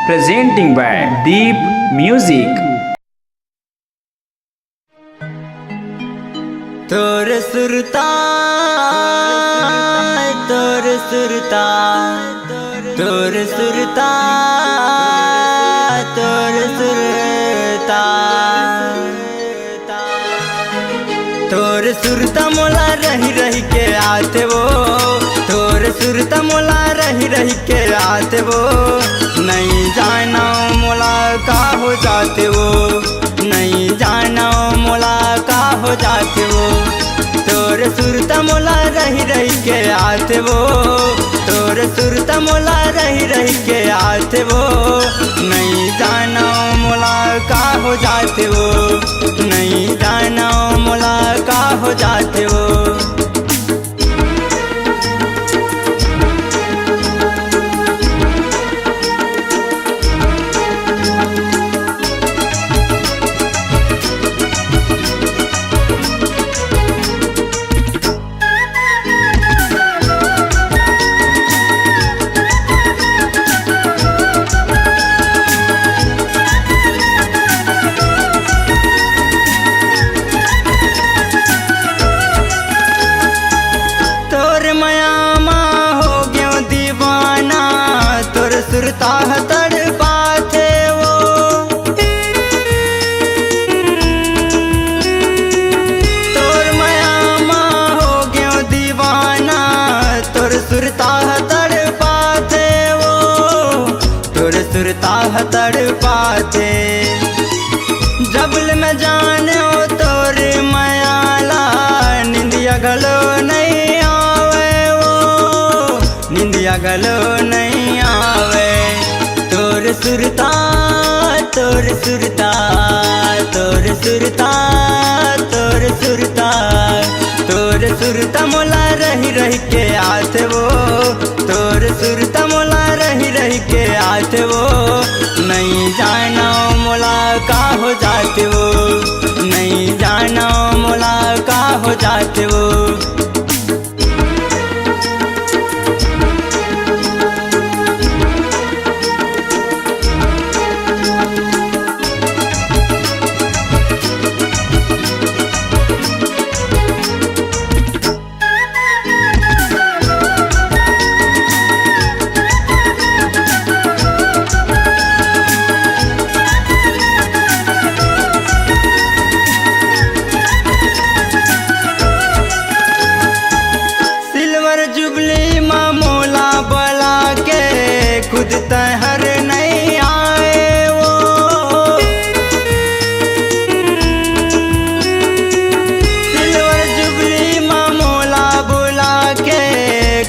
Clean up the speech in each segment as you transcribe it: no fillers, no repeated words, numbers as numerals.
presenting by Deep Music. तोर सुरता तोर सुरता तोर सुरता तोर सुरता तोर सुरता मोला रही रही के आते वो तोर सुरता मोला रही रही के आते वो नहीं जाना मोला का हो जाते वो नहीं जाना मोला का हो जाते वो तोर सुरता मोला रही रही के आते वो तोर सुरता मोला रही रही के आते वो नहीं जाना मोला का हो जाते वो नहीं जाना मोला का हो जाते वो सुरता तड़पाते वो तोर मयामा हो गयो दीवाना तोर सुरता तड़पाते वो तोर सुरता तड़पाते जबल में जाने हो तोर मयाला निंदिया गलो नहीं आवे वो निंदिया गलो नहीं आवे तोर सुरता तोर सुरता तोर सुरता तोर सुरता तोर सुरता मोला रही रही के आते वो तोर सुरता मोला रही रही के आते वो नहीं जाना मोला का हो जाते वो नहीं जाना मोला का हो जाते वो खुद तहर नहीं आए वो सिल्वर जुबली मामोला बुला के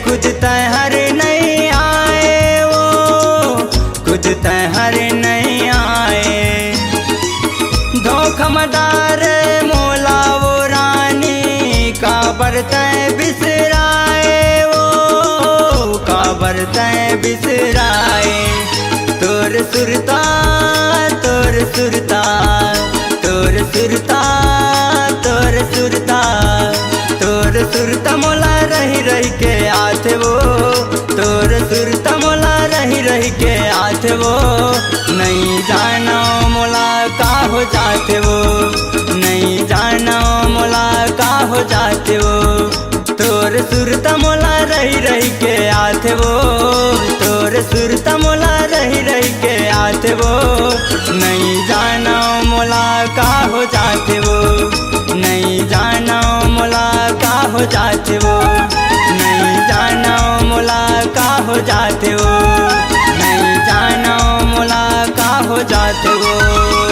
खुद तहर नहीं आए वो खुद तहर नहीं आए धोखा मदार मोला वो रानी का बरतय बिसराए वो का बरतय बिसराए तोर सुरता तोर सुरता तोर सुरता तोर सुरता तोर सुरता मोला रही रही के आते वो तोर सुरता मोला रही रही के आते वो नहीं जाना मोला का हो जाते वो नहीं जाना मोला का हो जाते वो तोर सुरता मोला रही रही के आते वो तोर सुरता मोला रही रही के आते वो नहीं जाना मोला का हो जाते वो नहीं जाना मोला का हो जाते वो नहीं जाना मोला का हो जाते वो नहीं जाना मोला का हो जाते वो